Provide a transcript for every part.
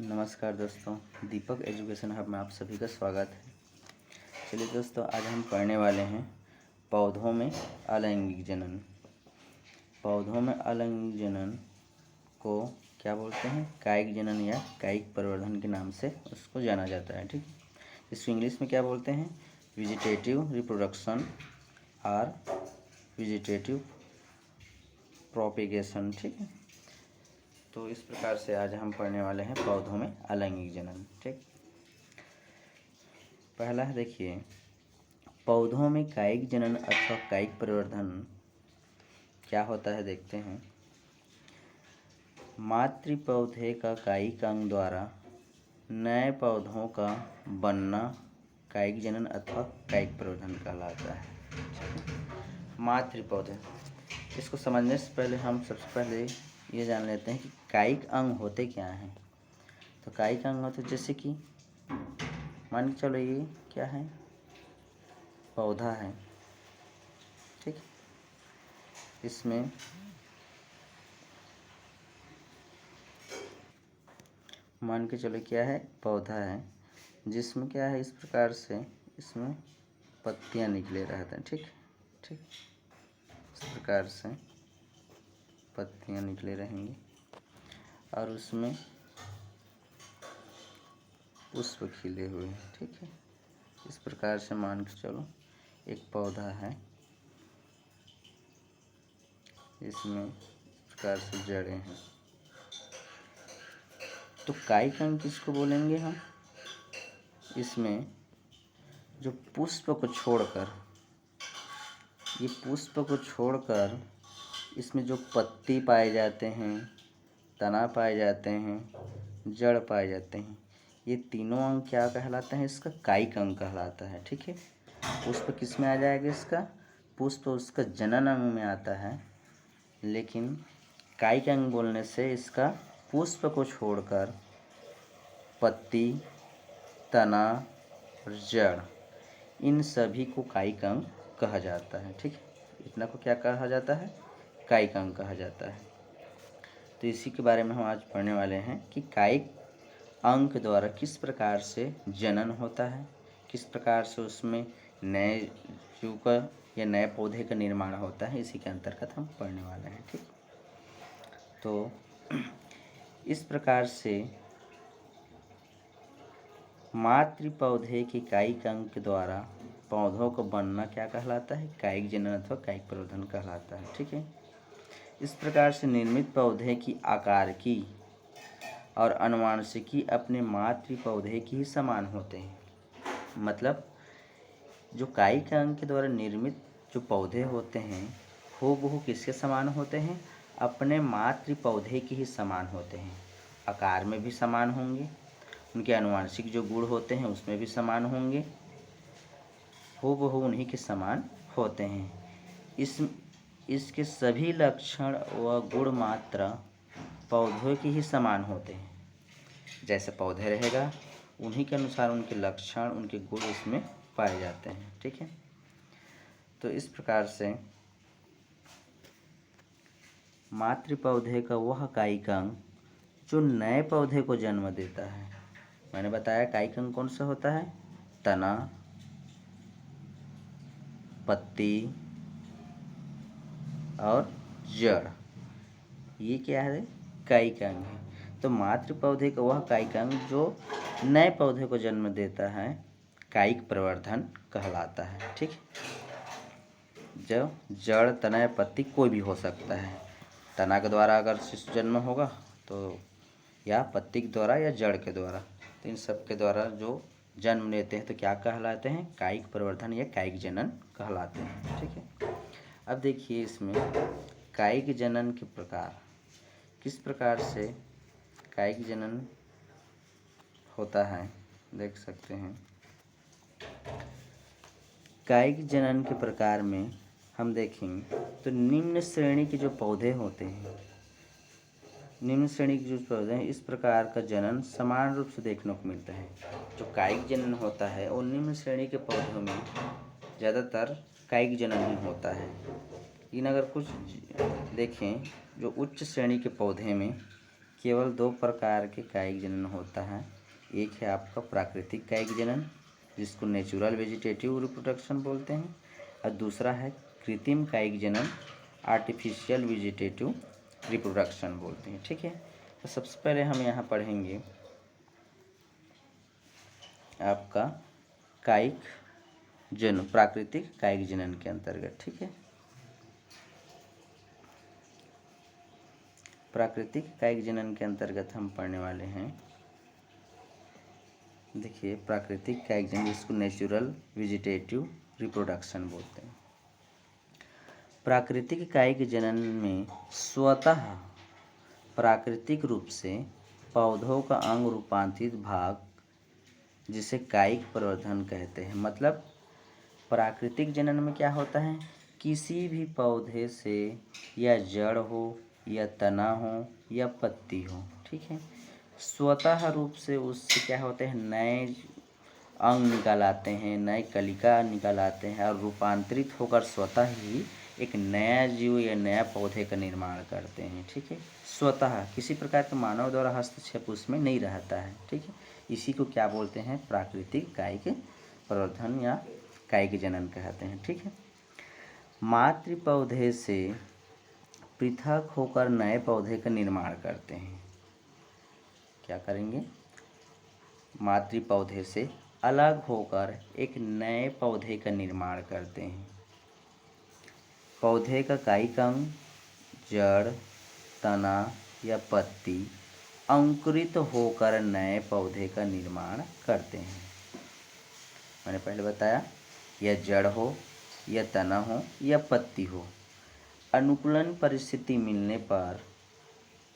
नमस्कार दोस्तों, दीपक education hub में आप सभी का स्वागत है। चलिए दोस्तों, आज हम पढ़ने वाले हैं पौधों में अलैंगिक जनन। पौधों में अलैंगिक जनन को क्या बोलते हैं? कायिक जनन या कायिक प्रवर्धन के नाम से उसको जाना जाता है। ठीक, इसको इंग्लिश में क्या बोलते हैं? वेजिटेटिव रिप्रोडक्शन और वेजिटेटिव प्रोपेगेशन। ठीक है, तो इस प्रकार से आज हम पढ़ने वाले हैं पौधों में अलैंगिक जनन। ठीक, पहला है, देखिए, पौधों में कायिक जनन अथवा कायिक परिवर्धन क्या होता है, देखते हैं। मातृ पौधे का कायिक अंग द्वारा नए पौधों का बनना कायिक जनन अथवा कायिक परिवर्धन कहलाता है। मातृ पौधे, इसको समझने से पहले हम सबसे पहले ये जान लेते हैं कि कायिक अंग होते क्या हैं। तो कायिक अंग होते जैसे कि मान के चलो ये क्या है, पौधा है। ठीक, इसमें मान के चलो क्या है, पौधा है जिसमें क्या है, इस प्रकार से इसमें पत्तियां निकले रहते हैं। ठीक ठीक, इस प्रकार से पत्तियां निकले रहेंगी और उसमें पुष्प खिले हुए हैं। ठीक है, इस प्रकार से मान के चलो एक पौधा है, इसमें इस प्रकार से जड़ें हैं। तो कायिक अंग किसको बोलेंगे हम? इसमें जो पुष्प को छोड़कर, ये पुष्प को छोड़कर इसमें जो पत्ती पाए जाते हैं, तना पाए जाते हैं, जड़ पाए जाते हैं, ये तीनों अंग क्या कहलाते हैं? इसका कायिक अंग कहलाता है। ठीक है, पुष्प किस में आ जाएगा? इसका पुष्प उसका जनन अंग में आता है, लेकिन कायिक अंग बोलने से इसका पुष्प को छोड़कर पत्ती, तना और जड़, इन सभी को कायिक अंग कहा जाता है। ठीक है, इतना को क्या कहा जाता है? कायिक अंग कहा जाता है। तो इसी के बारे में हम आज पढ़ने वाले हैं कि कायिक अंग के द्वारा किस प्रकार से जनन होता है, किस प्रकार से उसमें नए जीव का या नए पौधे का निर्माण होता है। इसी के अंतर्गत हम पढ़ने वाले हैं। ठीक, तो इस प्रकार से मातृ पौधे के कायिक अंग के द्वारा पौधों को बनना क्या कहलाता है? कायिक जनन अथवा कायिक प्रवर्धन कहलाता है। ठीक है, इस प्रकार से निर्मित पौधे की आकार की और अनुवांशिकी अपने मातृ पौधे की ही समान होते हैं। मतलब जो कायिक अंग के द्वारा निर्मित जो पौधे होते हैं, हूबहू किसके समान होते हैं? अपने मातृ पौधे के ही समान होते हैं। आकार में भी समान होंगे, उनके अनुवांशिक जो गुण होते हैं उसमें भी समान होंगे, हूबहू उन्हीं के समान होते हैं। इसके सभी लक्षण व गुण मात्रा पौधों के ही समान होते हैं। जैसे पौधे रहेगा उन्हीं के अनुसार उनके लक्षण, उनके गुण इसमें पाए जाते हैं। ठीक है, तो इस प्रकार से मातृ पौधे का वह कायिक अंग जो नए पौधे को जन्म देता है। मैंने बताया कायिक अंग कौन सा होता है? तना, पत्ती और जड़, ये क्या है? कायिक अंग है। तो मातृ पौधे का वह कायिक अंग जो नए पौधे को जन्म देता है कायिक प्रवर्धन कहलाता है। ठीक, जो जड़, तना या पत्ती कोई भी हो सकता है। तना के द्वारा अगर शिशु जन्म होगा तो, या पत्ती के द्वारा या जड़ के द्वारा, तो इन सब के द्वारा जो जन्म लेते हैं तो क्या कहलाते हैं? कायिक प्रवर्धन या कायिक जनन कहलाते हैं। ठीक है, अब देखिए इसमें कायिक जनन के प्रकार, किस प्रकार से कायिक जनन होता है देख सकते हैं। कायिक जनन के प्रकार में हम देखेंगे तो निम्न श्रेणी के जो पौधे होते हैं, निम्न श्रेणी के जो पौधे हैं, इस प्रकार का जनन समान रूप से देखने को मिलता है। जो कायिक जनन होता है और निम्न श्रेणी के पौधों में ज़्यादातर कायिक जनन ही होता है। लेकिन अगर कुछ देखें जो उच्च श्रेणी के पौधे में केवल दो प्रकार के कायिक जनन होता है। एक है आपका प्राकृतिक कायिक जनन, जिसको नेचुरल वेजिटेटिव रिप्रोडक्शन बोलते हैं, और दूसरा है कृत्रिम कायिक जनन, आर्टिफिशियल वेजिटेटिव रिप्रोडक्शन बोलते हैं। ठीक है, तो सबसे पहले हम यहाँ पढ़ेंगे आपका कायिक जनन, प्राकृतिक कायिक जनन के अंतर्गत। ठीक है, प्राकृतिक कायिक जनन के अंतर्गत हम पढ़ने वाले हैं, देखिए प्राकृतिक कायिक जनन, जिसको नेचुरल वेजिटेटिव रिप्रोडक्शन बोलते हैं। प्राकृतिक कायिक जनन में स्वतः प्राकृतिक रूप से पौधों का अंग रूपांतरित भाग, जिसे कायिक प्रवर्धन कहते हैं। मतलब प्राकृतिक जनन में क्या होता है, किसी भी पौधे से या जड़ हो या तना हो या पत्ती हो, ठीक है, स्वतः रूप से उससे क्या होते हैं, नए अंग निकाल आते हैं, नए कलिका निकाल आते हैं और रूपांतरित होकर स्वतः ही एक नया जीव या नया पौधे का निर्माण करते हैं। ठीक है, स्वतः किसी प्रकार के मानव द्वारा हस्तक्षेप उसमें नहीं रहता है। ठीक है, इसी को क्या बोलते हैं, प्राकृतिक कायिक प्रवर्धन या कायिक जनन कहते हैं। ठीक है, मातृ पौधे से पृथक होकर नए पौधे का निर्माण करते हैं। क्या करेंगे, मातृ पौधे से अलग होकर एक नए पौधे का निर्माण करते हैं। पौधे का कायिक अंग, जड़, तना या पत्ती अंकुरित होकर नए पौधे का निर्माण करते हैं। मैंने पहले बताया, यह जड़ हो या तना हो या पत्ती हो, अनुकूलन परिस्थिति मिलने पर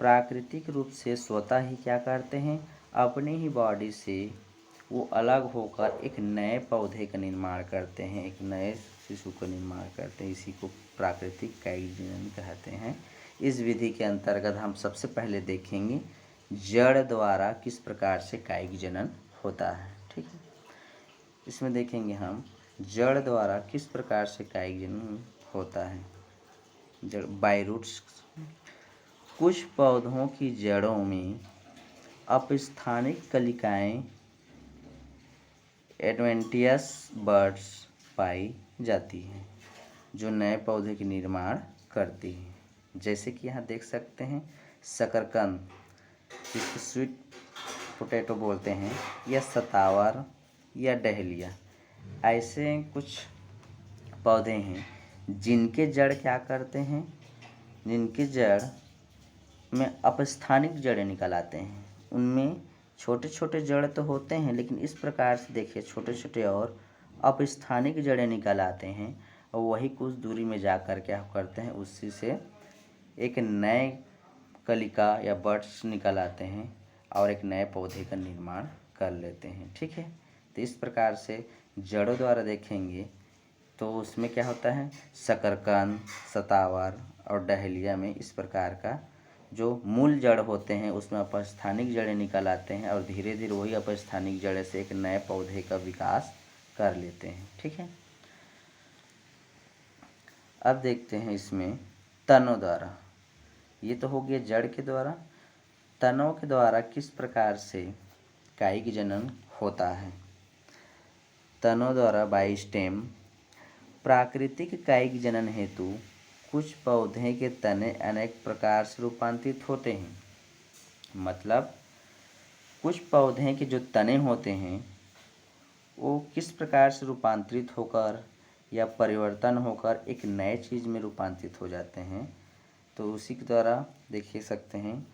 प्राकृतिक रूप से स्वतः ही क्या करते हैं, अपने ही बॉडी से वो अलग होकर एक नए पौधे का निर्माण करते हैं, एक नए शिशु का निर्माण करते हैं। इसी को प्राकृतिक कायिक जनन कहते हैं। इस विधि के अंतर्गत हम सबसे पहले देखेंगे जड़ द्वारा किस प्रकार से कायिक जनन होता है। ठीक है, इसमें देखेंगे हम जड़ द्वारा किस प्रकार से कायिक जनन होता है। जड़ बाय रूट्स, कुछ पौधों की जड़ों में अपस्थानिक कलिकाएं एडवेंटियस बर्ड्स पाई जाती हैं, जो नए पौधे के निर्माण करती हैं। जैसे कि यहाँ देख सकते हैं शकरकंद, जिसको स्वीट पोटैटो बोलते हैं, या सतावर या डहलिया, ऐसे कुछ पौधे हैं जिनके जड़ क्या करते हैं, जिनके जड़ में अपस्थानिक जड़ें निकल आते हैं। उनमें छोटे छोटे जड़ तो होते हैं, लेकिन इस प्रकार से देखिए छोटे छोटे और अपस्थानिक जड़ें निकल आते हैं, और वही कुछ दूरी में जाकर क्या करते हैं, उसी से एक नए कलिका या बड्स निकल आते हैं और एक नए पौधे का निर्माण कर लेते हैं। ठीक है, तो इस प्रकार से जड़ों द्वारा देखेंगे तो उसमें क्या होता है, शकरकंद, सतावर और डहलिया में इस प्रकार का जो मूल जड़ होते हैं उसमें अपस्थानिक जड़ें निकल आते हैं और धीरे धीरे वही अपस्थानिक जड़ से एक नए पौधे का विकास कर लेते हैं। ठीक है, अब देखते हैं इसमें तनों द्वारा, ये तो हो गया जड़ के द्वारा, तनों के द्वारा किस प्रकार से कायिक जनन होता है। तनों द्वारा बाय स्टेम, प्राकृतिक कायिक जनन हेतु कुछ पौधे के तने अनेक प्रकार से रूपांतरित होते हैं। मतलब कुछ पौधे के जो तने होते हैं वो किस प्रकार से रूपांतरित होकर या परिवर्तन होकर एक नए चीज़ में रूपांतरित हो जाते हैं, तो उसी के द्वारा देख सकते हैं।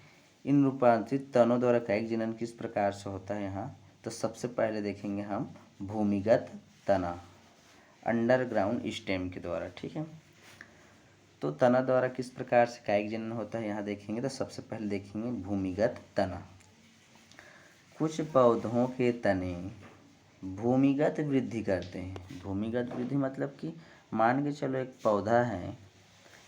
इन रूपांतरित तनों द्वारा कायिक जनन किस प्रकार से होता है यहाँ, तो सबसे पहले देखेंगे हम भूमिगत तना, अंडरग्राउंड स्टेम के द्वारा। ठीक है, तो तना द्वारा किस प्रकार से कायिक जनन होता है यहाँ देखेंगे, तो सबसे पहले देखेंगे भूमिगत तना। कुछ पौधों के तने भूमिगत वृद्धि करते हैं। भूमिगत वृद्धि मतलब कि मान के चलो एक पौधा है,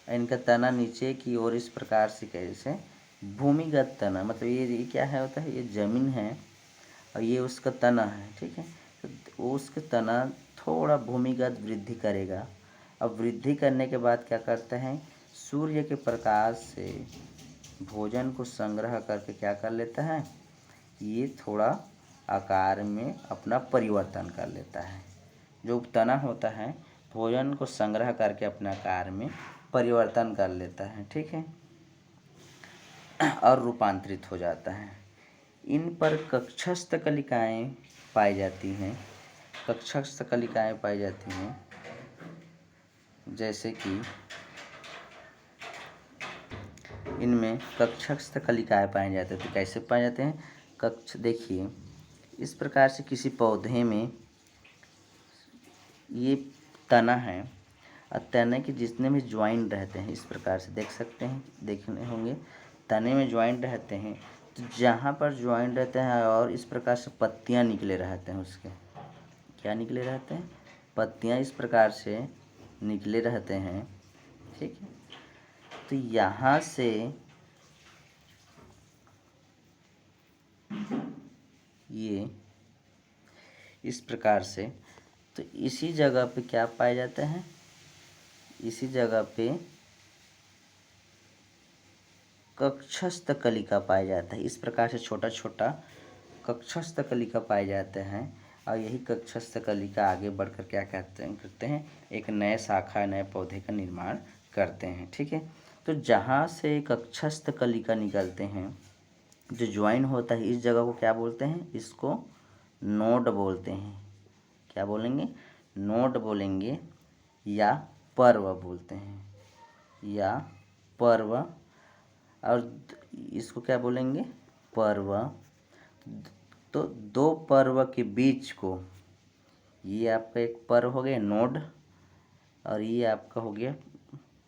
इनका तना नीचे की ओर इस प्रकार से, कैसे भूमिगत तना, मतलब ये क्या है होता है, ये जमीन है और ये उसका तना है। ठीक है, तो वो उसका तना थोड़ा भूमिगत वृद्धि करेगा। अब वृद्धि करने के बाद क्या करते हैं, सूर्य के प्रकाश से भोजन को संग्रह करके क्या कर लेता है, ये थोड़ा आकार में अपना परिवर्तन कर लेता है। जो तना होता है भोजन को संग्रह करके अपने आकार में परिवर्तन कर लेता है, ठीक है, और रूपांतरित हो जाता है। इन पर कक्षस्थ कलिकाएँ पाई जाती हैं। कक्षस्थ कलिकाएँ पाई जाती हैं, जैसे कि इनमें कक्षस्थ कलिकाएँ पाए जाते हैं। तो कैसे पाए जाते हैं, कक्ष देखिए इस प्रकार से किसी पौधे में ये तना है और तने के जितने भी ज्वाइंट रहते हैं, इस प्रकार से देख सकते हैं, देखने होंगे तने में ज्वाइंट रहते हैं। तो जहाँ पर ज्वाइंट रहते हैं और इस प्रकार से पत्तियाँ निकले रहते हैं, उसके क्या निकले रहते हैं, पत्तियाँ इस प्रकार से निकले रहते हैं, ठीक है। तो यहाँ से ये इस प्रकार से, तो इसी जगह पे क्या पाए जाते हैं, इसी जगह पे कक्षस्थ कलिका पाया जाता है। इस प्रकार से छोटा छोटा कक्षस्थ कलिका पाए जाते हैं और यही कक्षस्थ कलिका आगे बढ़कर क्या करते हैं एक नए शाखा, नए पौधे का निर्माण करते हैं, ठीक है। तो जहाँ से कक्षस्थ कलिका निकलते हैं, जो ज्वाइन होता है, इस जगह को क्या बोलते हैं, इसको नोड बोलते हैं। क्या बोलेंगे, नोड बोलेंगे या पर्व बोलते हैं, या पर्व, और इसको क्या बोलेंगे, पर्व। तो दो पर्व के बीच को, ये आपका एक पर्व हो गया नोड और ये आपका हो गया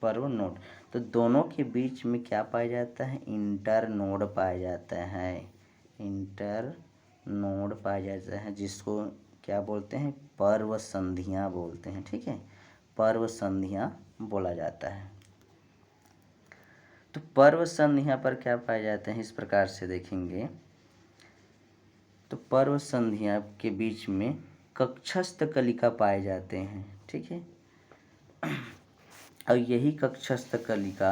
पर्व नोड। तो दोनों के बीच में क्या पाया जाता है, इंटर नोड पाया जाता है, इंटर नोड पाया जाता है, जिसको क्या बोलते हैं, पर्व संधियाँ बोलते हैं, ठीक है, पर्व संधियाँ बोला जाता है। तो पर्व संधियाँ पर क्या पाए जाते हैं, इस प्रकार से देखेंगे तो पर्व संधियाँ के बीच में कक्षस्थ कलिका पाए जाते हैं, ठीक है। और यही कक्षस्थ कलिका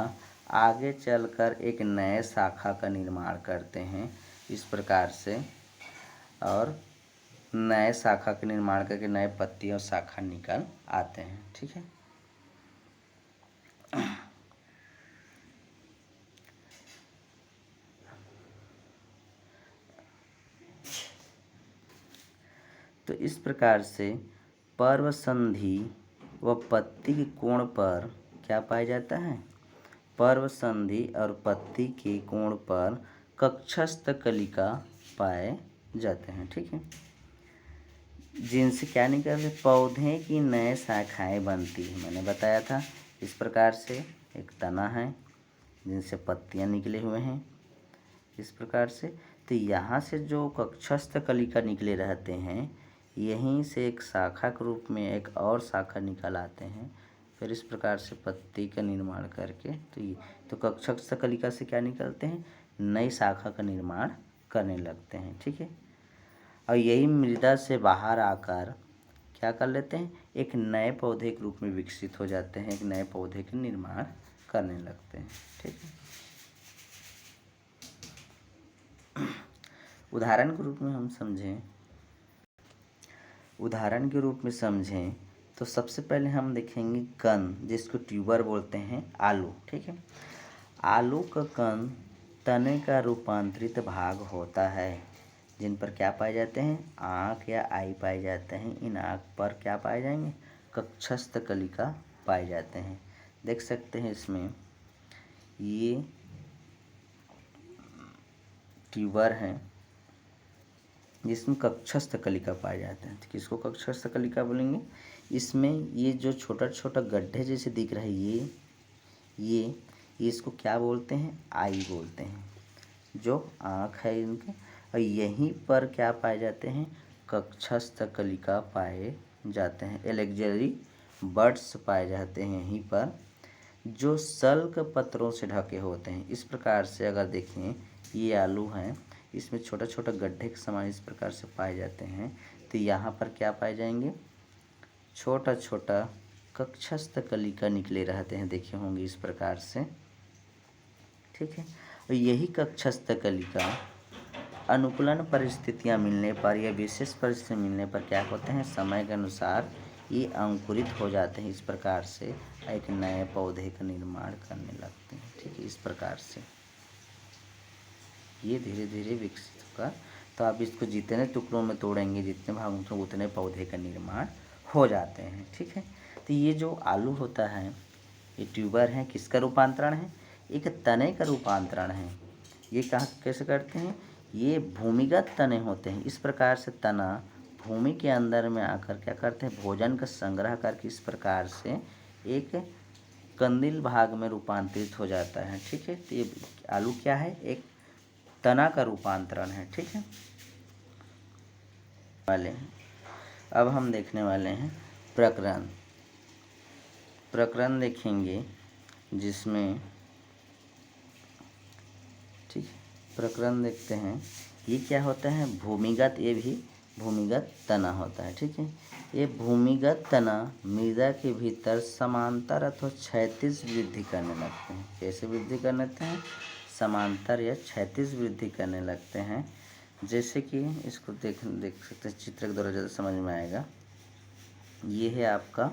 आगे चलकर एक नए शाखा का निर्माण करते हैं, इस प्रकार से, और नए शाखा का निर्माण करके नए पत्ती और शाखा निकल आते हैं, ठीक है। तो इस प्रकार से पर्व संधि व पत्ती के कोण पर क्या पाया जाता है, पर्व संधि और पत्ती के कोण पर कक्षस्थ कलिका पाए जाते हैं, ठीक है, जिनसे क्या निकलते, पौधे की नए शाखाएं बनती है। मैंने बताया था इस प्रकार से एक तना है जिनसे पत्तियां निकले हुए हैं, इस प्रकार से। तो यहाँ से जो कक्षस्थ कलिका निकले रहते हैं, यहीं से एक शाखा के रूप में एक और शाखा निकल आते हैं, फिर इस प्रकार से पत्ती का निर्माण करके, तो कक्षस्थ कलिका से क्या निकलते हैं, नई शाखा का निर्माण करने लगते हैं, ठीक है। और यही मृदा से बाहर आकर क्या कर लेते हैं, एक नए पौधे के रूप में विकसित हो जाते हैं, एक नए पौधे के निर्माण करने लगते हैं, ठीक है। उदाहरण के रूप में हम समझें, उदाहरण के रूप में समझें तो सबसे पहले हम देखेंगे कंद, जिसको ट्यूबर बोलते हैं, आलू, ठीक है। आलू का कंद तने का रूपांतरित भाग होता है, जिन पर क्या पाए जाते हैं, आँख या आई पाए जाते हैं। इन आँख पर क्या पाए जाएंगे, कक्षस्थ कलिका पाए जाते हैं। देख सकते हैं इसमें ये ट्यूबर हैं जिसमें कक्षस्थ कलिका पाए जाते हैं। तो किसको कक्षस्थ कलिका बोलेंगे, इसमें ये जो छोटा छोटा गड्ढे जैसे दिख रहा है, ये इसको क्या बोलते हैं, आई बोलते हैं, जो आँख है इनके। और यहीं पर क्या पाए जाते हैं, कक्षस्थ कलिका पाए जाते हैं, एलेक्जेरी बड्स पाए जाते हैं यहीं पर, जो सल्क पत्रों से ढके होते हैं। इस प्रकार से अगर देखें, ये आलू हैं, इसमें छोटा छोटा गड्ढे के समान इस प्रकार से पाए जाते हैं। तो यहाँ पर क्या पाए जाएंगे, छोटा छोटा कक्षस्थ कलिका निकले रहते हैं, देखे होंगे इस प्रकार से, ठीक है। और यही कक्षस्थ कलिका अनुकूलन परिस्थितियां मिलने पर या विशेष परिस्थिति मिलने पर क्या होते हैं, समय के अनुसार ये अंकुरित हो जाते हैं। इस प्रकार से एक नए पौधे का निर्माण करने लगते हैं। ठीक है, इस प्रकार से ये धीरे धीरे विकसित होगा। तो आप इसको जितने टुकड़ों में तोड़ेंगे, जितने भागों में, उतने पौधे का निर्माण हो जाते हैं। ठीक है, तो ये जो आलू होता है, ये ट्यूबर है, किसका रूपांतरण है, एक तने का रूपांतरण है। ये कहाँ कैसे करते हैं, ये भूमिगत तने होते हैं। इस प्रकार से तना भूमि के अंदर में आकर क्या करते हैं, भोजन का संग्रह करके इस प्रकार से एक कंदील भाग में रूपांतरित हो जाता है। ठीक है, तो ये आलू क्या है, एक तना का रूपांतरण है। ठीक है वाले हैं। अब हम देखने वाले हैं प्रकरण। प्रकरण देखेंगे जिसमें, ठीक है, प्रकरण देखते हैं। ये क्या होता है, भूमिगत, ये भी भूमिगत तना होता है। ठीक है, ये भूमिगत तना मृदा के भीतर समांतर अथवा क्षैतिज वृद्धि करने लगते हैं। कैसे वृद्धि करने लगते हैं, समांतर या क्षैतिज वृद्धि करने लगते हैं। जैसे कि इसको देख सकते हैं, चित्र के द्वारा ज़्यादा समझ में आएगा। ये है आपका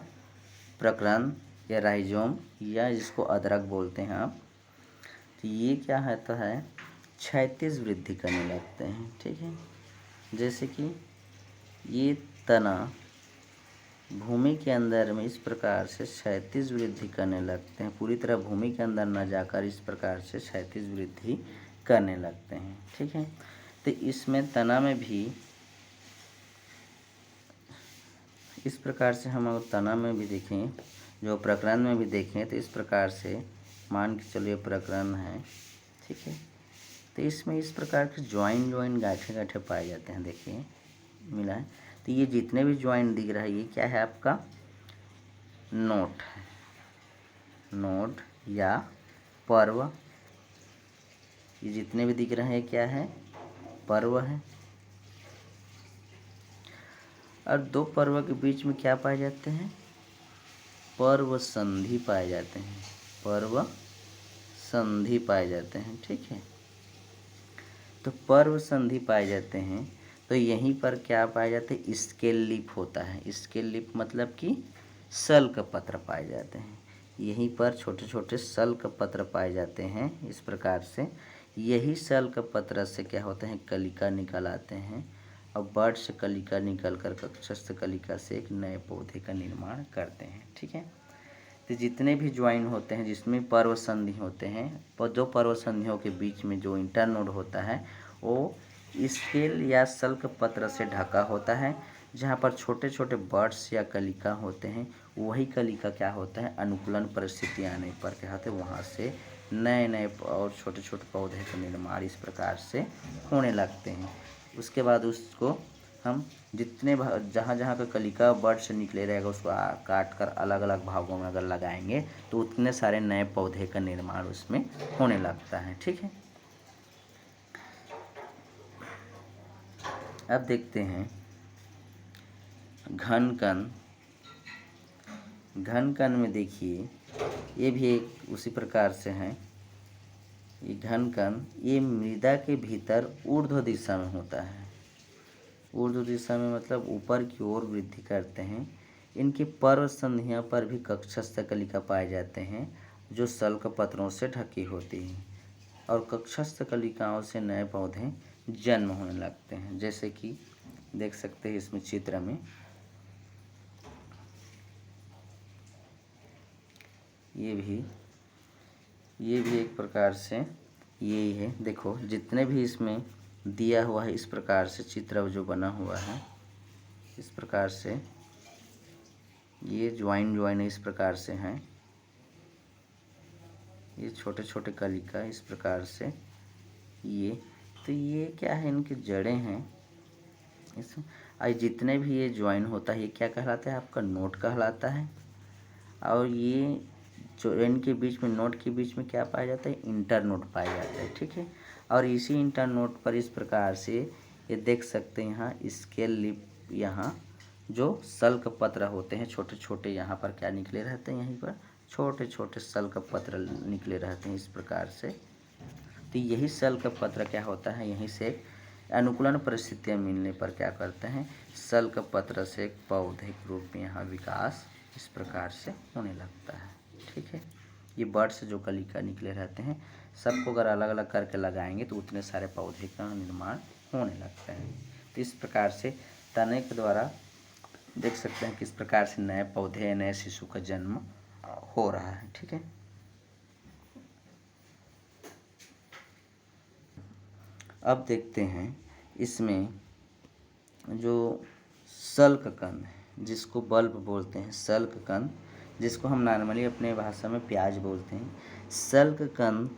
प्रकरण या राइजोम, या जिसको अदरक बोलते हैं आप। तो ये क्या होता है, क्षैतिज वृद्धि करने लगते हैं। ठीक है, जैसे कि ये तना भूमि के अंदर में इस प्रकार से क्षैतिज वृद्धि करने लगते हैं। पूरी तरह भूमि के अंदर न जाकर इस प्रकार से क्षैतिज वृद्धि करने लगते हैं। ठीक है, तो इसमें तना में भी इस प्रकार से, हम अगर तना में भी देखें, जो प्रकरण में भी देखें, तो इस प्रकार से मान के चलिए प्रकरण है। ठीक है, तो इसमें इस प्रकार के ज्वाइन गांठे गांठे पाए जाते हैं। देखिए मिला है, तो ये जितने भी ज्वाइन दिख रहा है, ये क्या है, आपका नोट है, नोड या पर्व। ये जितने भी दिख रहे हैं क्या है, पर्व है। और दो पर्व के बीच में क्या पाए जाते हैं, पर्व संधि पाए जाते हैं, पर्व संधि पाए जाते हैं। ठीक है, तो पर्व संधि पाए जाते हैं। तो यहीं पर क्या पाए जाते हैं, स्केल लिप होता है। स्केल लिप मतलब कि सल्क पत्र पाए जाते हैं। यहीं पर छोटे छोटे सल्क पत्र पाए जाते हैं। इस प्रकार से यही सल्क पत्र से क्या होते हैं, कलिका निकल आते हैं, और बड से कलिका निकल कर कक्षस्थ कलिका से एक नए पौधे का निर्माण करते हैं। ठीक है, तो जितने भी ज्वाइन होते हैं जिसमें पर्व संधि होते हैं, दो पर्व संधियों के बीच में जो इंटरनोड होता है वो स्केल या सल्क पत्र से ढका होता है। जहाँ पर छोटे छोटे बर्ड्स या कलिका होते हैं, वही कलिका क्या होता है, अनुकूलन परिस्थिति आने पर क्या होते हैं, वहाँ से नए नए और छोटे छोटे पौधे का निर्माण इस प्रकार से होने लगते हैं। उसके बाद उसको हम जितने जहाँ जहाँ का कलिका बर्ड से निकले रहेगा, उसको काट कर अलग अलग भागों में अगर लगाएंगे तो उतने सारे नए पौधे का निर्माण उसमें होने लगता है। ठीक है, अब देखते हैं घन कण। घन कण में देखिए, ये भी एक उसी प्रकार से है। ये घन कण, ये मृदा के भीतर ऊर्ध्व दिशा में होता है। ऊर्ध्व दिशा में मतलब ऊपर की ओर वृद्धि करते हैं। इनकी पर्व संधियों पर भी कक्षस्थ कलिका पाए जाते हैं, जो सल्क पत्रों से ढकी होती हैं, और कक्षस्थ कलिकाओं से नए पौधे जन्म होने लगते हैं। जैसे कि देख सकते हैं इसमें चित्र में, ये भी एक प्रकार से यही है। देखो जितने भी इसमें दिया हुआ है, इस प्रकार से चित्र जो बना हुआ है, इस प्रकार से ये ज्वाइन इस प्रकार से हैं। ये छोटे छोटे कलिका इस प्रकार से, ये तो ये क्या है, इनकी जड़ें हैं। इस जितने भी ये ज्वाइन होता है, ये क्या कहलाता है, आपका नोट कहलाता है। और ये जो इनके बीच में, नोट के बीच में क्या पाया जाता है, इंटर नोट पाया जाता है। ठीक है, और इसी इंटर नोट पर इस प्रकार से ये देख सकते हैं, यहाँ स्केल लिप, यहाँ जो सल्क पत्र होते हैं छोटे छोटे, यहाँ पर क्या निकले रहते हैं, यहीं पर छोटे छोटे सल्क पत्र निकले रहते हैं इस प्रकार से। तो यही सल्क पत्र क्या होता है, यहीं से अनुकूलन परिस्थितियाँ मिलने पर क्या करते हैं, सल्क पत्र से एक पौधे के रूप में यहाँ विकास इस प्रकार से होने लगता है। ठीक है, ये बर्ड से जो कलिका निकले रहते हैं सबको अगर अलग अलग करके लगाएंगे तो उतने सारे पौधे का निर्माण होने लगता है। तो इस प्रकार से तने के द्वारा देख सकते हैं किस प्रकार से नए पौधे, नए शिशु का जन्म हो रहा है। ठीक है, अब देखते हैं इसमें जो सल्क कंद है, जिसको बल्ब बोलते हैं, सल्क कंद, जिसको हम नॉर्मली अपने भाषा में प्याज बोलते हैं। सल्क कंद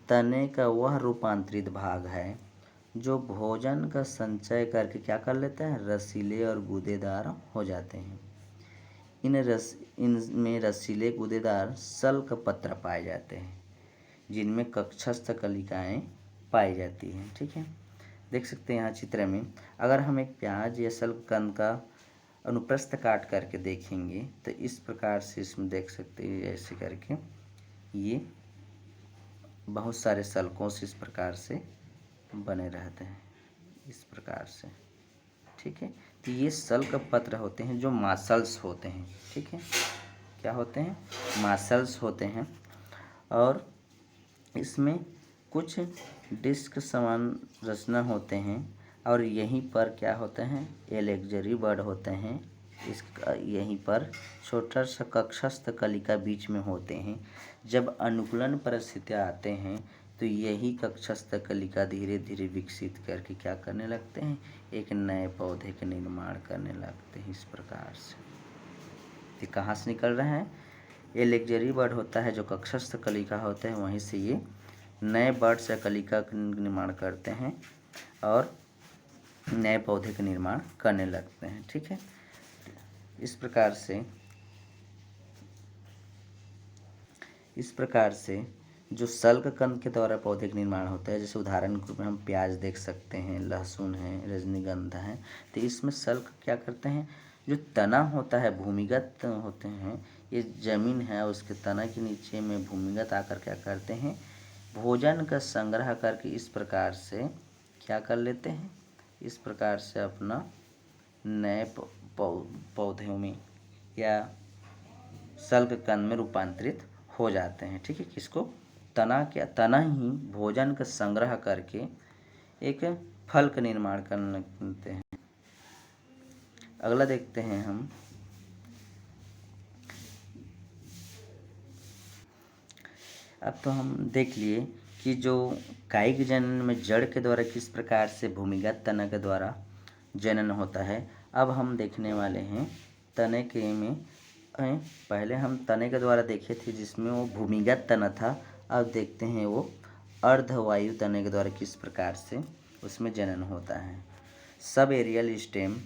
तने का वह रूपांतरित भाग है जो भोजन का संचय करके क्या कर लेते हैं, रसीले और गूदेदार हो जाते हैं। इनमें रसीले गूदेदार सल्क पत्र पाए जाते हैं जिनमें कक्षस्थ कलिकाएं पाई जाती हैं। ठीक है, देख सकते हैं यहाँ चित्र में, अगर हम एक प्याज या सल्क कंद का अनुप्रस्थ काट करके देखेंगे तो इस प्रकार से इसमें देख सकते हैं ऐसे करके ये बहुत सारे सल्कों से इस प्रकार से बने रहते हैं, इस प्रकार से। ठीक है, तो ये सल्क पत्र होते हैं जो मासल्स होते हैं। ठीक है, क्या होते हैं, मासल्स होते हैं। और इसमें कुछ डिस्क समान रचना होते हैं और यहीं पर क्या होते हैं, एलेक्जरी बर्ड होते हैं। यहीं पर छोटा सा कक्षस्थ कलिका बीच में होते हैं। जब अनुकूलन परिस्थितियाँ आते हैं तो यही कक्षस्थ कलिका धीरे धीरे विकसित करके क्या करने लगते हैं, एक नए पौधे के निर्माण करने लगते हैं इस प्रकार से। ये कहाँ से निकल रहे हैं, ये लेक्जरी बर्ड होता है जो कक्षस्थ कलिका होते हैं, वहीं से ये नए बर्ड से कलिका का निर्माण करते हैं और नए पौधे का निर्माण करने लगते हैं। ठीक है, इस प्रकार से जो सल्क कंद के द्वारा पौधे का निर्माण होता है, जैसे उदाहरण के रूप में हम प्याज देख सकते हैं, लहसुन है, रजनीगंधा है, तो इसमें सल्क क्या करते हैं, जो तना होता है भूमिगत होते हैं, ये जमीन है उसके तना के नीचे में भूमिगत आकर क्या करते हैं, भोजन का संग्रह करके इस प्रकार से क्या कर लेते हैं, इस प्रकार से अपना नए पौधों में या सल्क कंद में रूपांतरित हो जाते हैं। ठीक है, किसको, तना ही भोजन का संग्रह करके एक फल का निर्माण करने लगते हैं। अगला देखते हैं हम, अब तो हम देख लिए कि जो कायिक जनन में जड़ के द्वारा किस प्रकार से भूमिगत तना के द्वारा जनन होता है। अब हम देखने वाले हैं तने के में, पहले हम तने के द्वारा देखे थे जिसमें वो भूमिगत तना था। अब देखते हैं वो अर्धवायु तने के द्वारा किस प्रकार से उसमें जनन होता है। सब एरियल स्टेम,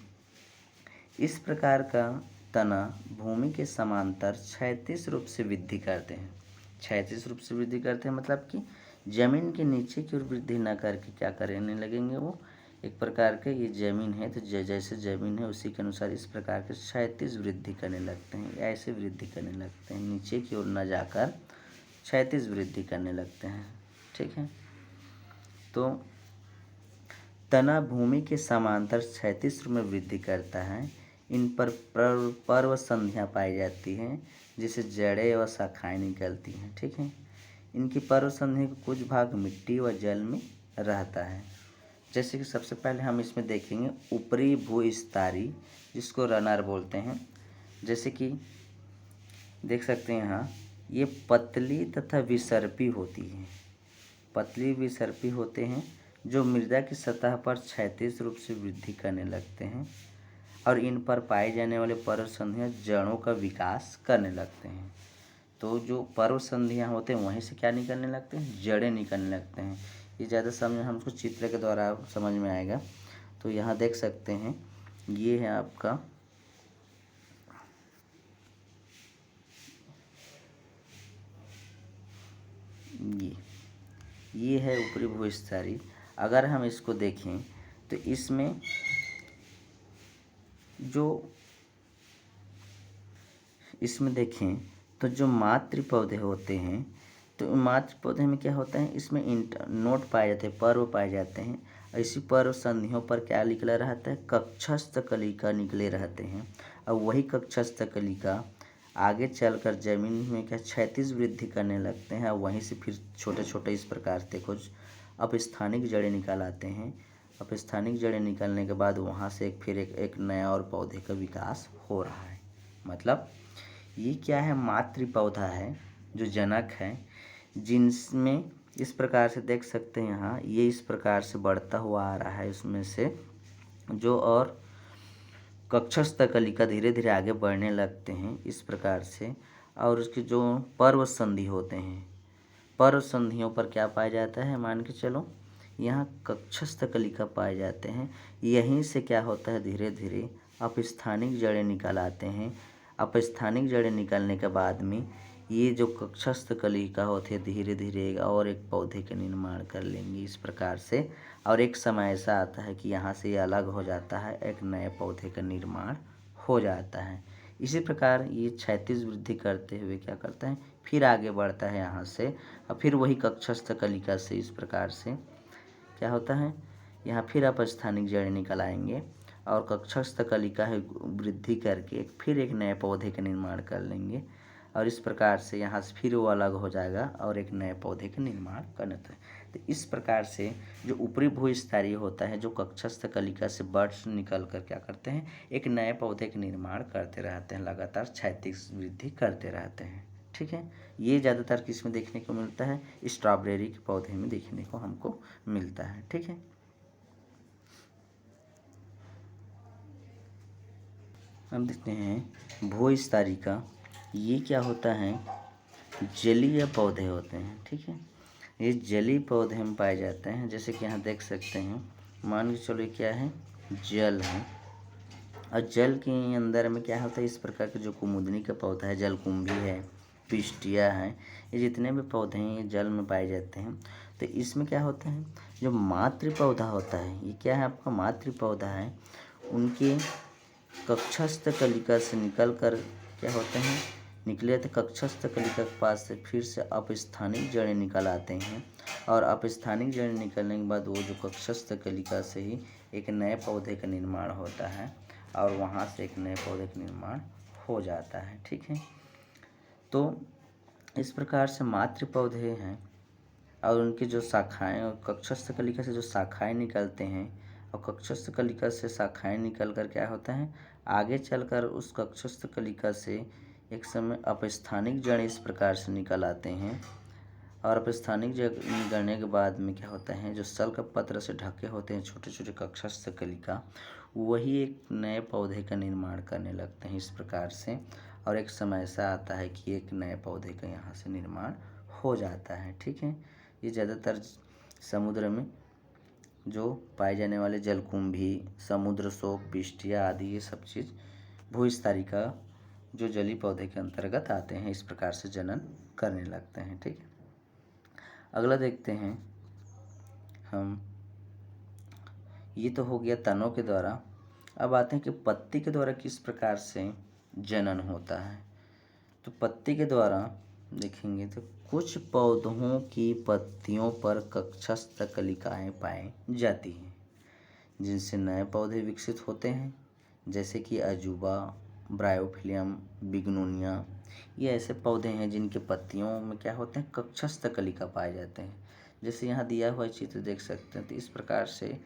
इस प्रकार का तना भूमि के समांतर क्षैतिज रूप से वृद्धि करते हैं। क्षैतिज रूप से वृद्धि करते हैं मतलब कि जमीन के नीचे की ओर वृद्धि न करके क्या करने लगेंगे, वो एक प्रकार के, ये जमीन है तो जैसे जमीन है उसी के अनुसार इस प्रकार के क्षैतिज वृद्धि करने लगते हैं, ऐसे वृद्धि करने लगते हैं, नीचे की ओर न जाकर क्षैतिज वृद्धि करने लगते हैं। ठीक है, तो तना भूमि के समांतर क्षैतिज रूप में वृद्धि करता है। इन पर पर्व संधियाँ पाई जाती हैं जिससे जड़ें व शाखाएँ निकलती हैं। ठीक है, इनकी पर्व संधि का कुछ भाग मिट्टी व जल में रहता है। जैसे कि सबसे पहले हम इसमें देखेंगे ऊपरी भूस्तरीय, जिसको रनर बोलते हैं। जैसे कि देख सकते हैं यहाँ ये पतली तथा विसर्पी होती है, पतली विसर्पी होते हैं जो मृदा की सतह पर क्षैतिज रूप से वृद्धि करने लगते हैं और इन पर पाए जाने वाले पर्व संधियाँ जड़ों का विकास करने लगते हैं। तो जो पर्व संधियाँ होते हैं वहीं से क्या निकलने लगते हैं, जड़ें निकलने लगते हैं। ये ज़्यादा समझ हमको चित्र के द्वारा समझ में आएगा। तो यहाँ देख सकते हैं ये है आपका ये है ऊपरी भूस्तरीय। अगर हम इसको देखें तो इसमें देखें तो जो मातृ पौधे होते हैं तो मातृ पौधे में क्या होता है, इसमें नोट पाए जाते हैं, पर्व पाए जाते हैं। इसी पर्व संधियों पर क्या निकला रहता है, कक्षस्थ कलिका निकले रहते हैं। और वही कक्षस्थ कलिका आगे चलकर जमीन में क्या क्षैतिज वृद्धि करने लगते हैं, और वहीं से फिर छोटे छोटे इस प्रकार से कुछ अपस्थानिक जड़ें निकाल आते हैं। अपस्थानिक जड़ें निकलने के बाद वहाँ से फिर एक नया और पौधे का विकास हो रहा है। मतलब ये क्या है, मातृ पौधा है जो जनक है, जिनमें इस प्रकार से देख सकते हैं यहाँ, ये इस प्रकार से बढ़ता हुआ आ रहा है उसमें से जो, और कक्षस्थ कलिका धीरे धीरे आगे बढ़ने लगते हैं इस प्रकार से। और उसके जो पर्व संधि होते हैं, पर्व संधियों पर क्या पाया जाता है, मान के चलो यहाँ कक्षस्थ कलिका पाए जाते हैं। यहीं से क्या होता है, धीरे धीरे अपस्थानिक जड़ें निकल आते हैं। अपस्थानिक जड़ें निकलने के बाद में ये जो कक्षस्थ कलिका होती है धीरे धीरे और एक पौधे का निर्माण कर लेंगे इस प्रकार से। और एक समय ऐसा आता है कि यहाँ से ये अलग हो जाता है, एक नए पौधे का निर्माण हो जाता है। इसी प्रकार ये क्षैतिज वृद्धि करते हुए क्या करता है, फिर आगे बढ़ता है यहाँ से, और फिर वही कक्षस्थ कलिका से इस प्रकार से क्या होता है, यहाँ फिर अपस्थानिक जड़ें निकल आएंगे और कक्षस्थ कलिका है वृद्धि करके फिर एक नए पौधे का निर्माण कर लेंगे। और इस प्रकार से यहाँ से फिर वो अलग हो जाएगा और एक नए पौधे का निर्माण करना है। तो इस प्रकार से जो ऊपरी भूस्तरीय होता है, जो कक्षस्थ कलिका से बर्ड्स निकल कर क्या करते हैं, एक नए पौधे का निर्माण करते रहते हैं, लगातार क्षैतिज वृद्धि करते रहते हैं। ठीक है, ये ज़्यादातर किस में देखने को मिलता है, स्ट्रॉबेरी के पौधे में देखने को हमको मिलता है। ठीक है, हम देखते हैं भूस्तरीय का, ये क्या होता है, जलीय पौधे होते हैं। ठीक है, ये जलीय पौधे में पाए जाते हैं। जैसे कि यहाँ देख सकते हैं, मान के चलो क्या है, जल है, और जल के अंदर में क्या होता है, इस प्रकार के जो कुमुदनी का पौधा है, जलकुंभी है, पिस्टिया है, ये जितने भी पौधे हैं ये जल में पाए जाते हैं। तो इसमें क्या होता है, जो मातृ पौधा होता है, ये क्या है आपका मातृ पौधा है, उनके कक्षस्थ कलिका से निकल कर क्या होते हैं, निकले थे कक्षस्थ कलिका के पास से फिर से अपस्थानिक जड़ें निकल आते हैं। और अपस्थानिक जड़ें निकलने के बाद वो जो कक्षस्थ कलिका से ही एक नए पौधे का निर्माण होता है, और वहाँ से एक नए पौधे का निर्माण हो जाता है। ठीक है, तो इस प्रकार से मातृ पौधे हैं, और उनकी जो शाखाएं, कक्षस्थ कलिका से जो शाखाएं निकलते हैं, और कक्षस्थ कलिका से शाखाएं निकल कर क्या होता है, आगे चलकर उस कक्षस्थ कलिका से एक समय अपस्थानिक जड़ इस प्रकार से निकल आते हैं। और अपस्थानिक जड़ निकलने के बाद में क्या होता है, जो सल्क पत्र से ढके होते हैं छोटे छोटे कक्षस्थ कलिका, वही एक नए पौधे का निर्माण करने लगते हैं इस प्रकार से। और एक समय ऐसा आता है कि एक नए पौधे का यहाँ से निर्माण हो जाता है। ठीक है, ये ज़्यादातर समुद्र में जो पाए जाने वाले जलकुंभी, समुद्र शोक, पिस्टिया आदि ये सब चीज़ भूस्तरीय का जो जलीय पौधे के अंतर्गत आते हैं, इस प्रकार से जनन करने लगते हैं। ठीक है, अगला देखते हैं हम, ये तो हो गया तनों के द्वारा। अब आते हैं कि पत्ती के द्वारा किस प्रकार से जनन होता है। तो पत्ती के द्वारा देखेंगे तो कुछ पौधों की पत्तियों पर कक्षस्थ कलिकाएं पाई जाती हैं, जिनसे नए पौधे विकसित होते हैं, जैसे कि अजूबा, ब्रायोफिलियम, बिग्नोनिया। ये ऐसे पौधे हैं जिनके पत्तियों में क्या होते हैं, कक्षस्थ कलिका पाए जाते हैं। जैसे यहाँ दिया हुआ चित्र देख सकते हैं, तो इस प्रकार से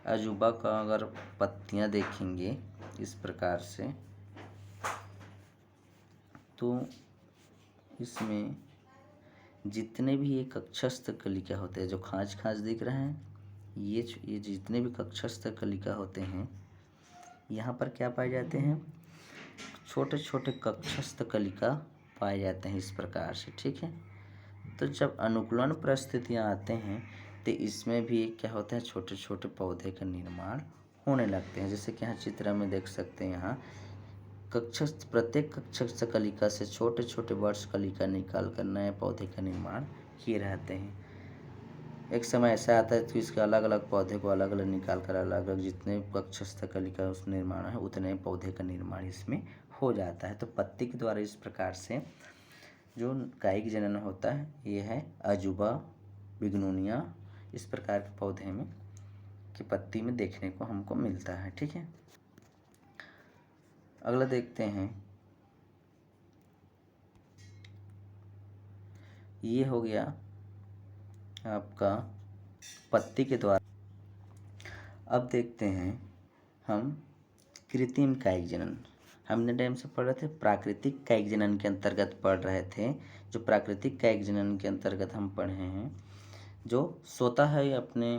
अजूबा का अगर पत्तियाँ देखेंगे इस प्रकार से, तो इसमें जितने भी ये कक्षस्थ कलिका होते हैं, जो खाँच खाँच दिख रहे हैं, ये जितने भी कक्षस्थ कलिका होते हैं, यहाँ पर क्या पाए जाते हैं, छोटे छोटे कक्षस्थ कलिका पाए जाते हैं इस प्रकार से। ठीक है, तो जब अनुकूलन परिस्थितियाँ आते हैं तो इसमें भी क्या होता है, छोटे छोटे पौधे का निर्माण होने लगते हैं। जैसे कि यहाँ चित्र में देख सकते हैं, यहाँ कक्षस्थ, प्रत्येक कक्षस्थ कलिका से छोटे छोटे वर्ष कलिका निकाल कर नए पौधे का निर्माण किए रहते हैं। एक समय ऐसा आता है तो इसके अलग अलग पौधे को अलग अलग निकाल कर अलग अलग जितने कक्षस्थ कलिका उस निर्माण है उतने पौधे का निर्माण इसमें हो जाता है। तो पत्ती के द्वारा इस प्रकार से जो कायिक जनन होता है ये है अजूबा, बिग्नोनिया, इस प्रकार के पौधे में की पत्ती में देखने को हमको मिलता है। ठीक है, अगला देखते हैं। ये हो गया आपका पत्ती के द्वारा। अब देखते हैं हम कृत्रिम कायिक जनन। हमने टाइम से पढ़ रहे थे, प्राकृतिक कायिक जनन के अंतर्गत पढ़ रहे थे। जो प्राकृतिक कायिक जनन के अंतर्गत हम पढ़े हैं, जो स्वतः है अपने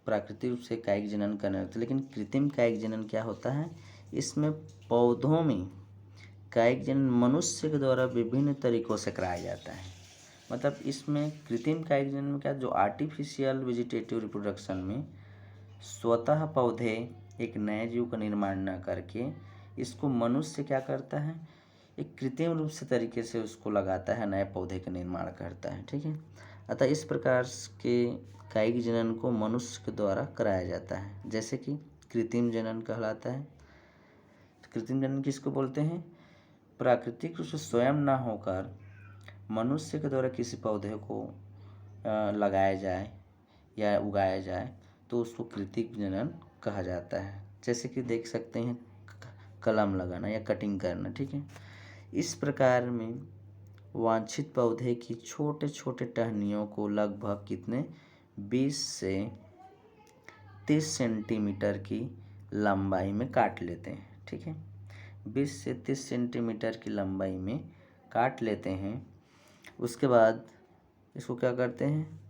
प्राकृतिक रूप से कायिक जनन करने लगते, लेकिन कृत्रिम कायिक जनन क्या होता है, इसमें पौधों में कायिक जनन मनुष्य के द्वारा विभिन्न तरीकों से कराया जाता है। मतलब इसमें कृत्रिम कायिक जनन में क्या, जो आर्टिफिशियल वेजिटेटिव रिप्रोडक्शन में स्वतः पौधे एक नए जीव का निर्माण न करके इसको मनुष्य क्या करता है, एक कृत्रिम रूप से तरीके से उसको लगाता है, नए पौधे का निर्माण करता है। ठीक है, अतः इस प्रकार के कायिक जनन को मनुष्य के द्वारा कराया जाता है, जैसे कि कृत्रिम जनन कहलाता है। तो कृत्रिम जनन किसको बोलते हैं, प्राकृतिक रूप से स्वयं न होकर मनुष्य के द्वारा किसी पौधे को लगाया जाए या उगाया जाए तो उसको कृत्रिम जनन कहा जाता है। जैसे कि देख सकते हैं कलम लगाना या कटिंग करना। ठीक है, इस प्रकार में वांछित पौधे की छोटे छोटे टहनियों को लगभग कितने 20 से 30 सेंटीमीटर की लंबाई में काट लेते हैं। ठीक है, 20 से 30 सेंटीमीटर की लंबाई में काट लेते हैं। उसके बाद इसको क्या करते हैं,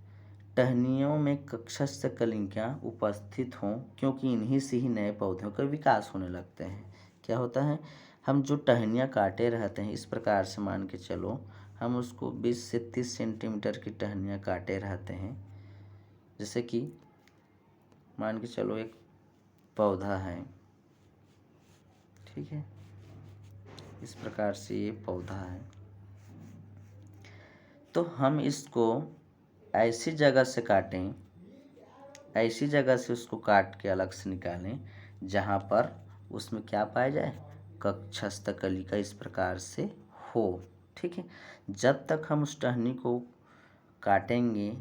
टहनियों में कक्षस्थ कलिकाएं उपस्थित हों, क्योंकि इन्हीं से ही नए पौधों का विकास होने लगते हैं। क्या होता है, हम जो टहनियाँ काटे रहते हैं, इस प्रकार से मान के चलो हम उसको 20 से 30 सेंटीमीटर की टहनियाँ काटे रहते हैं। जैसे कि मान के चलो एक पौधा है, ठीक है, इस प्रकार से ये पौधा है, तो हम इसको ऐसी जगह से काटें, ऐसी जगह से उसको काट के अलग से निकालें जहाँ पर उसमें क्या पाया जाए, कक्षस्थ कलिका इस प्रकार से हो। ठीक है, जब तक हम उस टहनी को काटेंगे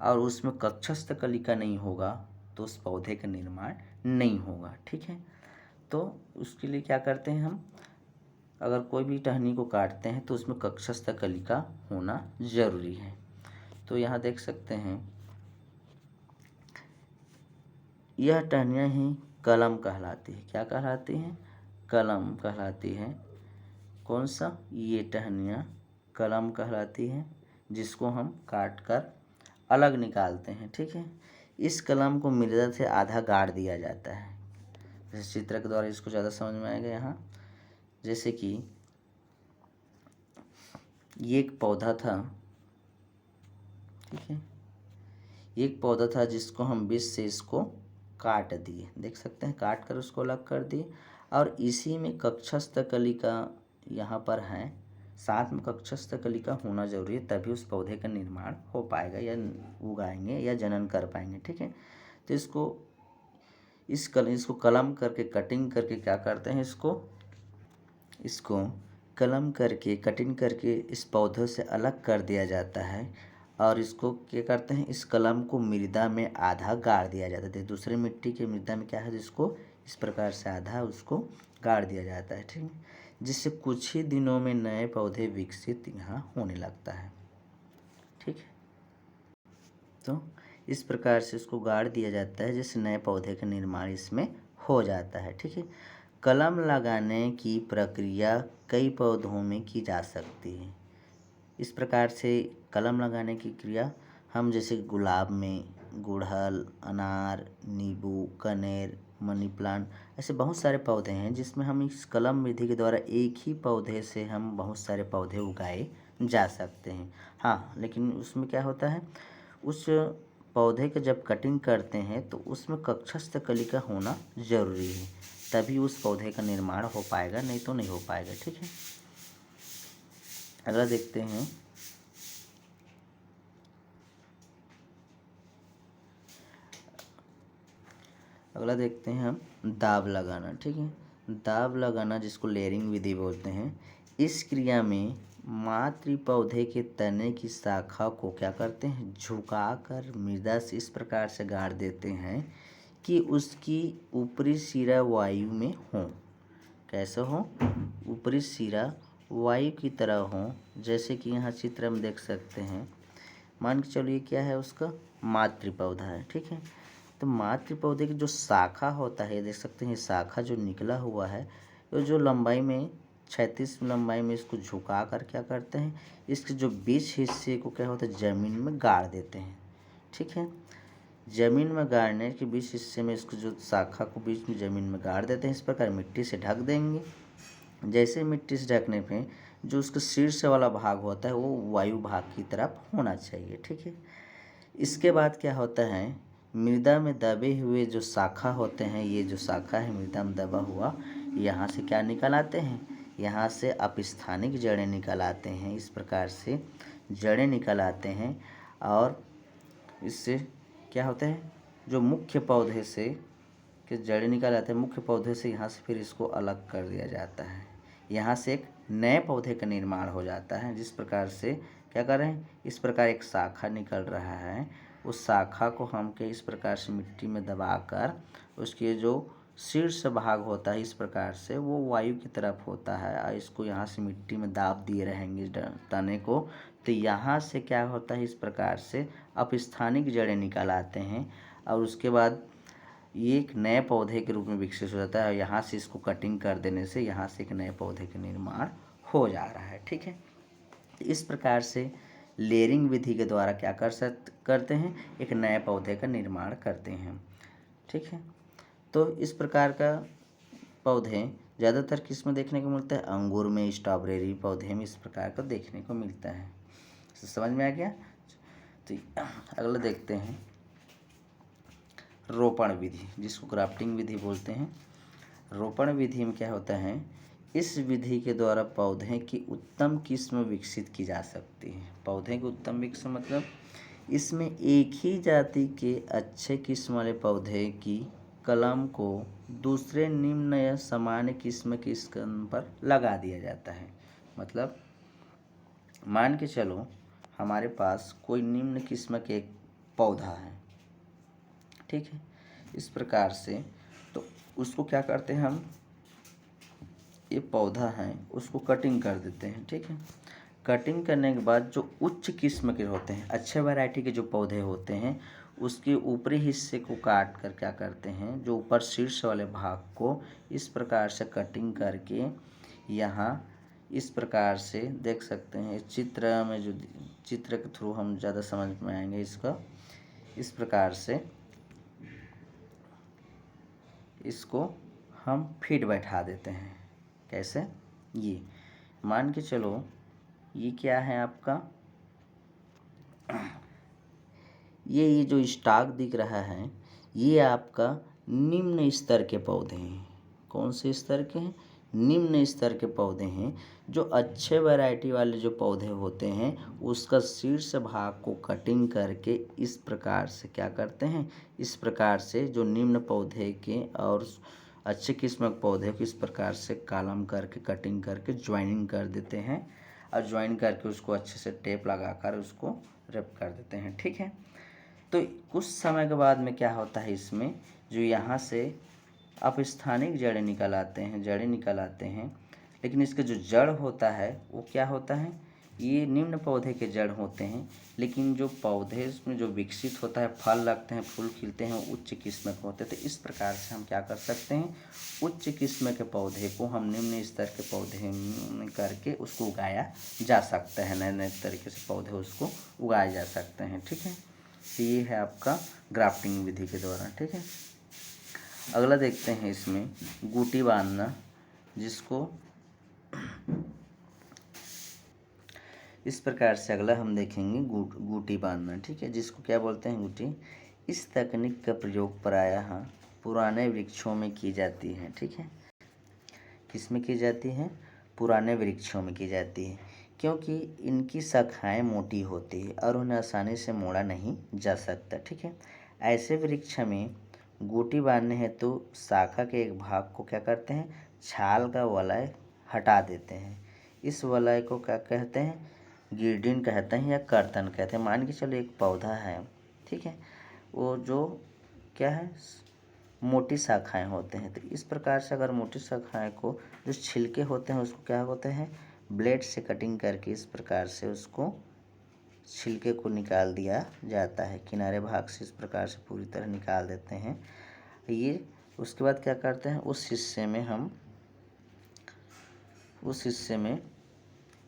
और उसमें कक्षस्थ कलिका नहीं होगा तो उस पौधे का निर्माण नहीं होगा। ठीक है, तो उसके लिए क्या करते हैं हम, अगर कोई भी टहनी को काटते हैं तो उसमें कक्षस्थ कलिका होना जरूरी है। तो यहाँ देख सकते हैं यह टहनियाँ ही कलम कहलाती है। क्या कहलाती हैं, कलम कहलाती है। कौन सा, ये टहनियाँ कलम कहलाती है, जिसको हम काट कर अलग निकालते हैं। ठीक है, इस कलम को मृदा से आधा गाड़ दिया जाता है। जैसे चित्र के द्वारा इसको ज़्यादा समझ में आएगा यहाँ। जैसे कि ये एक पौधा था, ठीक है, एक पौधा था जिसको हम बीच से इसको काट दिए, देख सकते हैं, काट कर उसको अलग कर दिए, और इसी में कक्षस्थ कलिका यहाँ पर है, साथ में कक्षस्थ कलिका होना जरूरी है, तभी उस पौधे का निर्माण हो पाएगा या उगाएंगे या जनन कर पाएंगे। ठीक है, तो इसको कलम करके कटिंग करके क्या करते हैं, इसको कलम करके कटिंग करके इस पौधों से अलग कर दिया जाता है, और इसको क्या करते हैं, इस कलम को मृदा में आधा गाड़ दिया जाता है। दूसरे मिट्टी के मृदा में क्या है, जिसको इस प्रकार से आधा उसको गाड़ दिया जाता है। ठीक है, जिससे कुछ ही दिनों में नए पौधे विकसित यहाँ होने लगता है। ठीक है, तो इस प्रकार से इसको गाड़ दिया जाता है, जिससे नए पौधे का निर्माण इसमें हो जाता है। ठीक है, कलम लगाने की प्रक्रिया कई पौधों में की जा सकती है। इस प्रकार से कलम लगाने की क्रिया हम जैसे गुलाब में गुड़हल, अनार, नींबू, कनेर, मनी प्लांट, ऐसे बहुत सारे पौधे हैं जिसमें हम इस कलम विधि के द्वारा एक ही पौधे से हम बहुत सारे पौधे उगाए जा सकते हैं। हाँ, लेकिन उसमें क्या होता है, उस पौधे का जब कटिंग करते हैं तो उसमें कक्षस्थ कलिका होना जरूरी है, तभी उस पौधे का निर्माण हो पाएगा, नहीं तो नहीं हो पाएगा। ठीक है, अगला देखते हैं। अगला देखते हैं हम दाब लगाना। ठीक है, दाब लगाना जिसको लेयरिंग विधि बोलते हैं। इस क्रिया में मातृ पौधे के तने की शाखा को क्या करते हैं, झुकाकर मृदा से इस प्रकार से गाड़ देते हैं कि उसकी ऊपरी सिरा वायु में हो। कैसे हो, ऊपरी सिरा वायु की तरह हो। जैसे कि यहाँ चित्र में देख सकते हैं, मान के चलो ये क्या है, उसका मातृ पौधा है। ठीक है, तो मातृ पौधे की जो शाखा होता है, देख सकते हैं शाखा जो निकला हुआ है, तो जो लंबाई में 36 लंबाई में इसको झुका कर क्या करते हैं, इसके जो बीच हिस्से को क्या होता है, ज़मीन में गाड़ देते हैं। ठीक है, ज़मीन में गाड़ने के बीच हिस्से में इसको जो शाखा को बीच में ज़मीन में गाड़ देते हैं। इस प्रकार मिट्टी से ढक देंगे। जैसे मिट्टी से ढकने पे जो उसका शीर्ष वाला भाग होता है वो वायु भाग की तरफ होना चाहिए। ठीक है, इसके बाद क्या होता है, मृदा में दबे हुए जो शाखा होते हैं, ये जो शाखा है मृदा में दबा हुआ, यहाँ से क्या निकल आते हैं, यहाँ से अपस्थानिक जड़ें निकल आते हैं। इस प्रकार से जड़ें निकल आते हैं और इससे क्या होता है, जो मुख्य पौधे से के जड़ें निकल आते हैं, मुख्य पौधे से यहाँ से फिर इसको अलग कर दिया जाता है। यहाँ से एक नए पौधे का निर्माण हो जाता है। जिस प्रकार से क्या कर रहे हैं, इस प्रकार एक शाखा निकल रहा है, उस शाखा को हम के इस प्रकार से मिट्टी में दबाकर उसके जो शीर्ष भाग होता है, इस प्रकार से वो वायु की तरफ होता है और इसको यहाँ से मिट्टी में दाब दिए रहेंगे तने को, तो यहाँ से क्या होता है, इस प्रकार से अपस्थानिक जड़ें निकल आते हैं और उसके बाद ये एक नए पौधे के रूप में विकसित हो जाता है और यहाँ से इसको कटिंग कर देने से यहाँ से एक नए पौधे का निर्माण हो जा रहा है। ठीक है, इस प्रकार से लेयरिंग विधि के द्वारा क्या करते हैं, एक नए पौधे का निर्माण करते हैं। ठीक है, तो इस प्रकार का पौधे ज़्यादातर किस में देखने को मिलता है, अंगूर में, स्ट्रॉबेरी पौधे में इस प्रकार का देखने को मिलता है। तो समझ में आ गया। तो अगला देखते हैं रोपण विधि, जिसको ग्राफ्टिंग विधि बोलते हैं। रोपण विधि में क्या होता है, इस विधि के द्वारा पौधे की उत्तम किस्म विकसित की जा सकती है। पौधे की उत्तम किस्म मतलब इसमें एक ही जाति के अच्छे किस्म वाले पौधे की कलम को दूसरे निम्न या सामान्य किस्म के स्कंद पर लगा दिया जाता है। मतलब मान के चलो हमारे पास कोई निम्न किस्म के एक पौधा है। ठीक है, इस प्रकार से तो उसको क्या करते हैं हम, ये पौधा है उसको कटिंग कर देते हैं। ठीक है, कटिंग करने के बाद जो उच्च किस्म के होते हैं, अच्छे वैरायटी के जो पौधे होते हैं, उसके ऊपरी हिस्से को काट कर क्या करते हैं, जो ऊपर शीर्ष वाले भाग को इस प्रकार से कटिंग करके यहाँ इस प्रकार से देख सकते हैं। चित्र में जो चित्र के थ्रू हम ज़्यादा समझ में आएंगे इसका। इस प्रकार से इसको हम फिट बैठा देते हैं। कैसे, ये मान के चलो ये क्या है आपका, ये जो स्टॉक दिख रहा है ये आपका निम्न स्तर के पौधे हैं। कौन से स्तर के हैं, निम्न स्तर के पौधे हैं। जो अच्छे वैरायटी वाले जो पौधे होते हैं उसका शीर्ष भाग को कटिंग करके इस प्रकार से क्या करते हैं, इस प्रकार से जो निम्न पौधे के और अच्छे किस्म के पौधे को इस प्रकार से कॉलम करके कटिंग करके ज्वाइनिंग कर देते हैं और ज्वाइन करके उसको अच्छे से टेप लगाकर उसको रैप कर देते हैं। ठीक है, तो कुछ समय के बाद में क्या होता है, इसमें जो यहाँ से अपस्थानिक जड़ें निकल आते हैं, लेकिन इसका जो जड़ होता है वो क्या होता है, ये निम्न पौधे के जड़ होते हैं। लेकिन जो पौधे उसमें जो विकसित होता है, फल लगते हैं, फूल खिलते हैं, उच्च किस्म के होते हैं। तो इस प्रकार से हम क्या कर सकते हैं, उच्च किस्म के पौधे को हम निम्न स्तर के पौधे में करके उसको उगाया जा सकता है। नए नए तरीके से पौधे उसको उगाए जा सकते हैं। ठीक है, तो ये है आपका ग्राफ्टिंग विधि के द्वारा। ठीक है, अगला देखते हैं इसमें गूटी बांधना, जिसको इस प्रकार से अगला हम देखेंगे गूटी बांधना। ठीक है, जिसको क्या बोलते हैं, गूटी। इस तकनीक का प्रयोग प्रायः पुराने वृक्षों में की जाती है। ठीक है, किस में की जाती है, पुराने वृक्षों में की जाती है, क्योंकि इनकी शाखाएं मोटी होती है और उन्हें आसानी से मोड़ा नहीं जा सकता। ठीक है, ऐसे वृक्ष में गूटी बांधने हेतु शाखा के एक भाग को क्या करते हैं, छाल का वलय हटा देते हैं। इस वलय को क्या कहते हैं, गिरडिन कहते हैं या कर्तन कहते हैं। मान के चलो एक पौधा है, ठीक है, वो जो क्या है, मोटी शाखाएं होते हैं। तो इस प्रकार से अगर मोटी शाखाएं को जो छिलके होते हैं उसको क्या होते हैं, ब्लेड से कटिंग करके इस प्रकार से उसको छिलके को निकाल दिया जाता है। किनारे भाग से इस प्रकार से पूरी तरह निकाल देते हैं। ये उसके बाद क्या करते हैं, उस हिस्से में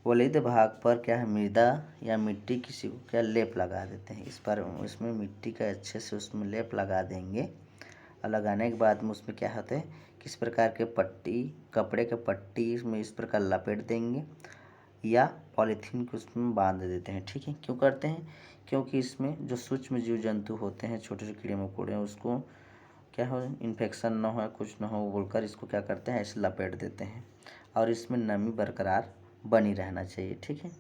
वलिद भाग पर क्या है, मृदा या मिट्टी किसी को क्या लेप लगा देते हैं। इस पर उसमें मिट्टी का अच्छे से उसमें लेप लगा देंगे। और लगाने के बाद में उसमें क्या होता है, किस प्रकार के पट्टी, कपड़े के पट्टी इसमें इस प्रकार लपेट देंगे या पॉलीथीन को उसमें बांध देते हैं। ठीक है, क्यों करते हैं, क्योंकि इसमें जो सूक्ष्म जीव जंतु होते हैं, छोटे छोटे कीड़े मकोड़े हैं, उसको क्या हो, इन्फेक्शन ना हो, कुछ ना हो बोलकर इसको क्या करते हैं, ऐसे लपेट देते हैं। और इसमें नमी बरकरार बनी रहना चाहिए। ठीक है,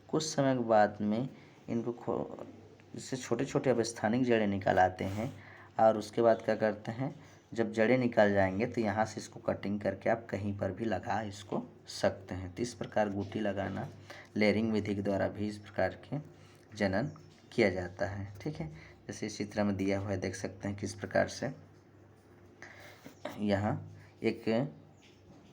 कुछ समय के बाद में इनको इससे छोटे छोटे अवस्थानिक जड़ें निकाल आते हैं। और उसके बाद क्या करते हैं, जब जड़ें निकल जाएंगे तो यहाँ से इसको कटिंग करके आप कहीं पर भी लगा इसको सकते हैं। तो इस प्रकार गुटी लगाना लेयरिंग विधि के द्वारा भी इस प्रकार के जनन किया जाता है। ठीक है, जैसे इस चित्र में दिया हुआ है, देख सकते हैं किस प्रकार से यहाँ एक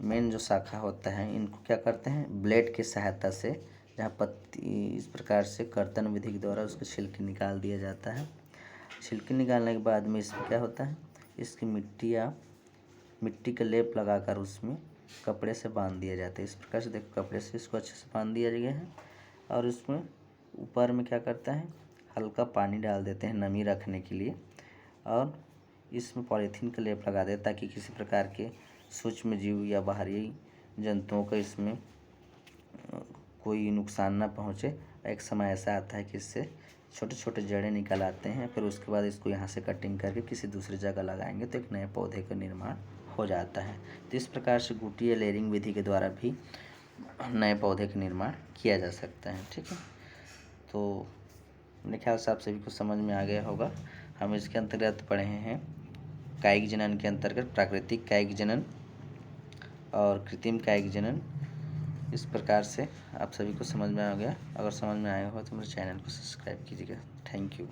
मेन जो शाखा होता है, इनको क्या करते हैं, ब्लेड की सहायता से, जहाँ पत्ती इस प्रकार से कर्तन विधि के द्वारा उसके छिलके निकाल दिया जाता है। छिलके निकालने के बाद में इसमें क्या होता है, इसकी मिट्टी का लेप लगाकर उसमें कपड़े से बांध दिया जाता है। इस प्रकार से देखो, कपड़े से इसको अच्छे से बांध दिया गया है। और उसमें ऊपर में क्या करता है, हल्का पानी डाल देते हैं नमी रखने के लिए। और इसमें पॉलीथीन का लेप लगा दें ताकि किसी प्रकार के सूक्ष्म जीव या बाहरी जंतुओं को इसमें कोई नुकसान ना पहुँचे। एक समय ऐसा आता है कि इससे छोटे छोटे जड़ें निकल आते हैं। फिर उसके बाद इसको यहाँ से कटिंग करके किसी दूसरी जगह लगाएंगे तो एक नए पौधे का निर्माण हो जाता है। तो इस प्रकार से गुटी या लेयरिंग विधि के द्वारा भी नए पौधे का निर्माण किया जा सकता है। ठीक है, तो मेरे ख्याल से आप सभी को समझ में आ गया होगा। हम इसके अंतर्गत पढ़े हैं कायिक जनन के अंतर्गत प्राकृतिक कायिक जनन और कृत्रिम कायिक जनन। इस प्रकार से आप सभी को समझ में आ गया। अगर समझ में आया हो तो मेरे चैनल को सब्सक्राइब कीजिएगा। Thank you.